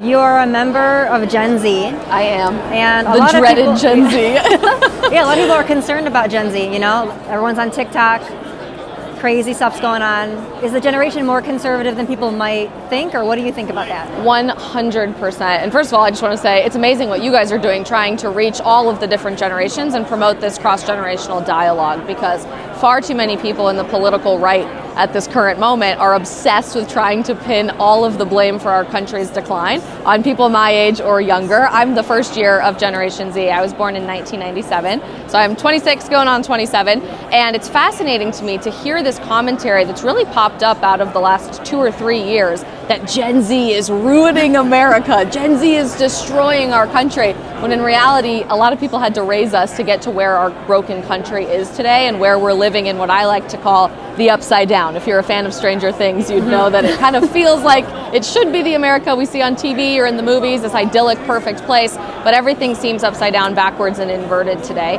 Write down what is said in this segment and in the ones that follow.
You are a member of Gen Z. I am. And a the lot dreaded of people, Gen Z. yeah, a lot of people are concerned about Gen Z, you know? Everyone's on TikTok, crazy stuff's going on. Is the generation more conservative than people might think, or what do you think about that? 100%. And first of all, I just want to say it's amazing what you guys are doing, trying to reach all of the different generations and promote this cross-generational dialogue, because far too many people in the political right at this current moment are obsessed with trying to pin all of the blame for our country's decline on people my age or younger. I'm the first year of Generation Z. I was born in 1997, so I'm 26 going on 27, and it's fascinating to me to hear this commentary that's really popped up out of the last 2 or 3 years that Gen Z is ruining America, Gen Z is destroying our country, when in reality, a lot of people had to raise us to get to where our broken country is today and where we're living in what I like to call the upside down. If you're a fan of Stranger Things, you'd know that it kind of feels like it should be the America we see on TV or in the movies, this idyllic, perfect place, but everything seems upside down, backwards, and inverted today,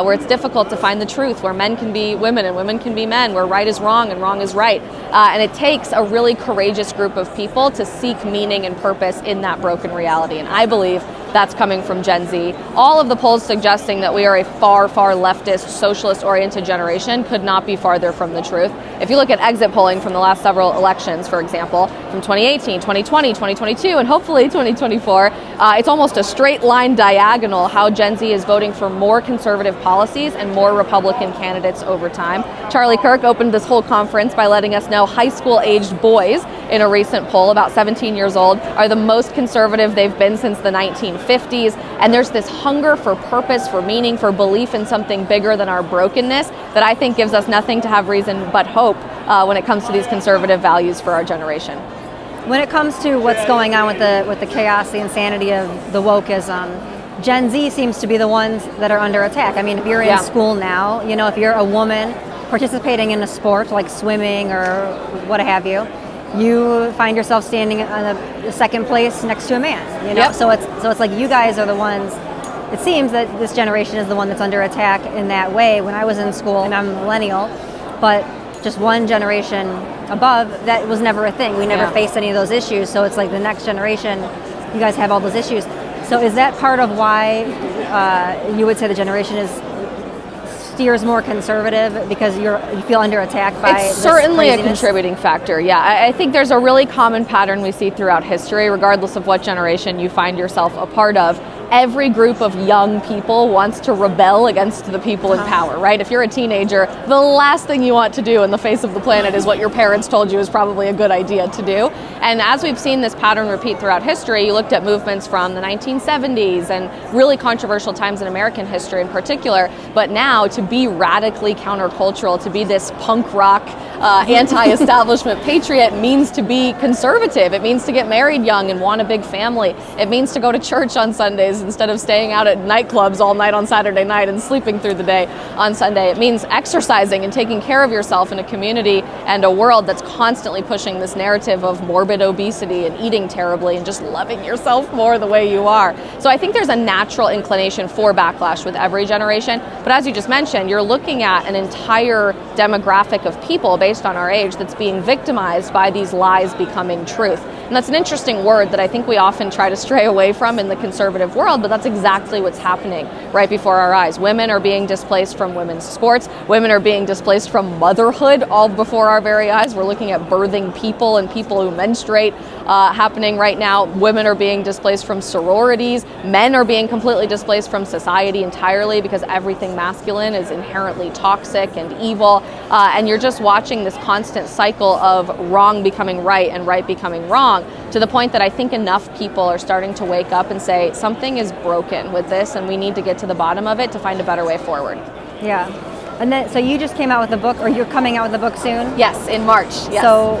where it's difficult to find the truth, where men can be women and women can be men, where right is wrong and wrong is right. And it takes a really courageous group of people to seek meaning and purpose in that broken reality. And I believe that's coming from Gen Z. All of the polls suggesting that we are a far, far leftist, socialist-oriented generation could not be farther from the truth. If you look at exit polling from the last several elections, for example, from 2018, 2020, 2022, and hopefully 2024, it's almost a straight line diagonal how Gen Z is voting for more conservative policies and more Republican candidates over time. Charlie Kirk opened this whole conference by letting us know high school-aged boys in a recent poll, about 17 years old, are the most conservative they've been since the 1950s. And there's this hunger for purpose, for meaning, for belief in something bigger than our brokenness that I think gives us nothing to have reason but hope when it comes to these conservative values for our generation. When it comes to what's going on with the chaos, the insanity of the wokeism, Gen Z seems to be the ones that are under attack. I mean, if you're in school now, you know, if you're a woman participating in a sport like swimming or what have you, you find yourself standing on the second place next to a man, you know? So it's like you guys are the ones, it seems that this generation is the one that's under attack in that way. When I was in school, and I'm a millennial, but just one generation above, that was never a thing. We never faced any of those issues. So it's like the next generation, you guys have all those issues. So is that part of why you would say the generation steers more conservative, because you feel under attack by it's certainly this a contributing factor. I think there's a really common pattern we see throughout history, regardless of what generation you find yourself a part of. Every group of young people wants to rebel against the people in power, right? If you're a teenager, the last thing you want to do in the face of the planet is what your parents told you is probably a good idea to do. And as we've seen this pattern repeat throughout history, you looked at movements from the 1970s and really controversial times in American history in particular, but now to be radically countercultural, to be this punk rock, anti-establishment patriot means to be conservative. It means to get married young and want a big family. It means to go to church on Sundays instead of staying out at nightclubs all night on Saturday night and sleeping through the day on Sunday. It means exercising and taking care of yourself in a community and a world that's constantly pushing this narrative of morbid obesity and eating terribly and just loving yourself more the way you are. So I think there's a natural inclination for backlash with every generation. But as you just mentioned, you're looking at an entire demographic of people based on our age that's being victimized by these lies becoming truth. And that's an interesting word that I think we often try to stray away from in the conservative world, but that's exactly what's happening right before our eyes. Women are being displaced from women's sports. Women are being displaced from motherhood all before our very eyes. We're looking at birthing people and people who menstruate happening right now. Women are being displaced from sororities. Men are being completely displaced from society entirely because everything masculine is inherently toxic and evil. And you're just watching this constant cycle of wrong becoming right and right becoming wrong, to the point that I think enough people are starting to wake up and say something is broken with this and we need to get to the bottom of it to find a better way forward. Yeah. And then, so you just came out with a book, or you're coming out with a book soon? Yes, in March. Yes. So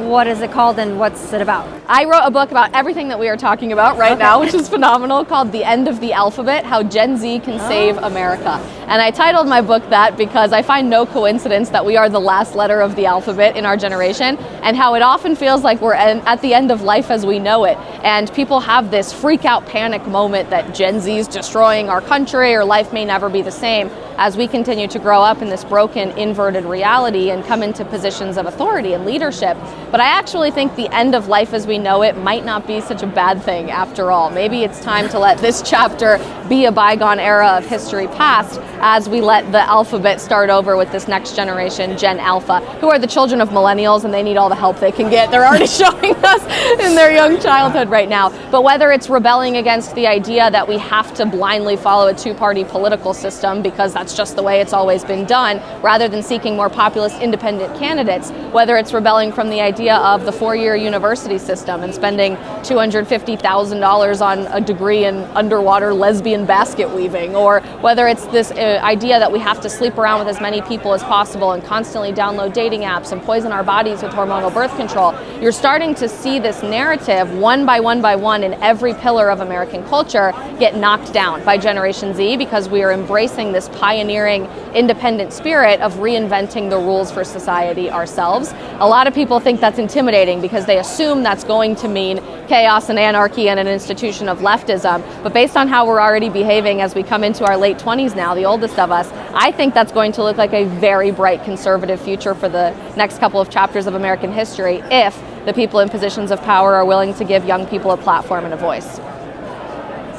what is it called and what's it about? I wrote a book about everything that we are talking about right now, which is phenomenal, called The End of the Alphabet, How Gen Z Can Save America. And I titled my book that because I find no coincidence that we are the last letter of the alphabet in our generation, and how it often feels like we're at the end of life as we know it. And people have this freak out panic moment that Gen Z is destroying our country or life may never be the same, as we continue to grow up in this broken, inverted reality and come into positions of authority and leadership. But But I actually think the end of life as we know it might not be such a bad thing after all. Maybe it's time to let this chapter be a bygone era of history past as we let the alphabet start over with this next generation, Gen Alpha, who are the children of millennials, and they need all the help they can get. They're already showing us in their young childhood right now. But whether it's rebelling against the idea that we have to blindly follow a two-party political system because that's just the way it's always been done, rather than seeking more populist independent candidates, whether it's rebelling from the idea of the four-year university system and spending $250,000 on a degree in underwater lesbian basket weaving, or whether it's this idea that we have to sleep around with as many people as possible and constantly download dating apps and poison our bodies with hormonal birth control. You're starting to see this narrative one by one in every pillar of American culture get knocked down by Generation Z, because we are embracing this pioneering independent spirit of reinventing the rules for society ourselves. A lot of people think that's intimidating because they assume that's going to mean chaos and anarchy and an institution of leftism. But based on how we're already behaving as we come into our late 20s now, the oldest of us, I think that's going to look like a very bright conservative future for the next couple of chapters of American history if the people in positions of power are willing to give young people a platform and a voice.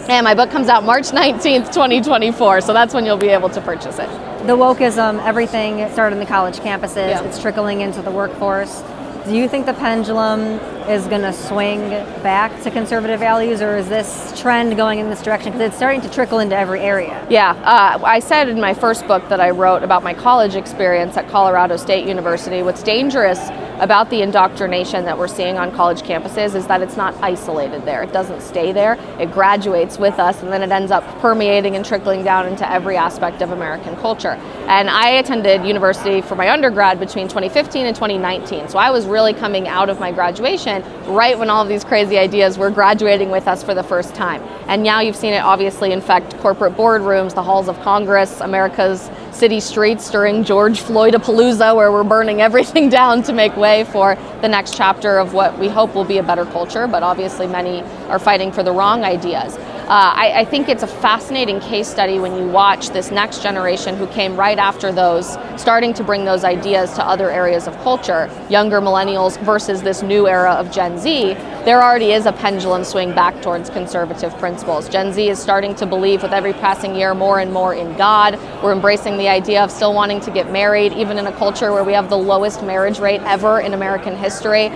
And my book comes out March 19th, 2024, so that's when you'll be able to purchase it. The wokeism, everything started in the college campuses, Yeah. It's trickling into the workforce. Do you think the pendulum is going to swing back to conservative values, or is this trend going in this direction? Because it's starting to trickle into every area. Yeah, I said in my first book that I wrote about my college experience at Colorado State University, what's dangerous about the indoctrination that we're seeing on college campuses is that it's not isolated there. It doesn't stay there. It graduates with us, and then it ends up permeating and trickling down into every aspect of American culture. And I attended university for my undergrad between 2015 and 2019. So I was really coming out of my graduation right when all of these crazy ideas were graduating with us for the first time. And now you've seen it obviously infect corporate boardrooms, the halls of Congress, America's city streets during George Floyd-a-palooza, where we're burning everything down to make way for the next chapter of what we hope will be a better culture, but obviously many are fighting for the wrong ideas. I think it's a fascinating case study when you watch this next generation who came right after those, starting to bring those ideas to other areas of culture, younger millennials versus this new era of Gen Z. There already is a pendulum swing back towards conservative principles. Gen Z is starting to believe with every passing year more and more in God. We're embracing the idea of still wanting to get married, even in a culture where we have the lowest marriage rate ever in American history.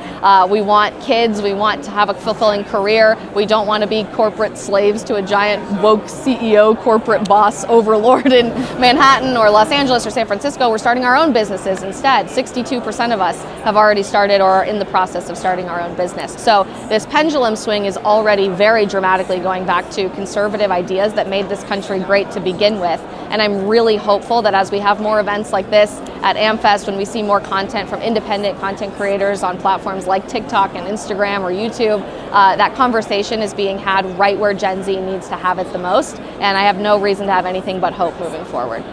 We want kids, we want to have a fulfilling career. We don't want to be corporate slaves to a giant woke CEO, corporate boss overlord in Manhattan or Los Angeles or San Francisco. We're starting our own businesses instead. 62% of us have already started or are in the process of starting our own business. So this pendulum swing is already very dramatically going back to conservative ideas that made this country great to begin with. And I'm really hopeful that as we have more events like this at AmFest, when we see more content from independent content creators on platforms like TikTok and Instagram or YouTube, that conversation is being had right where Gen Z needs to have it the most. And I have no reason to have anything but hope moving forward.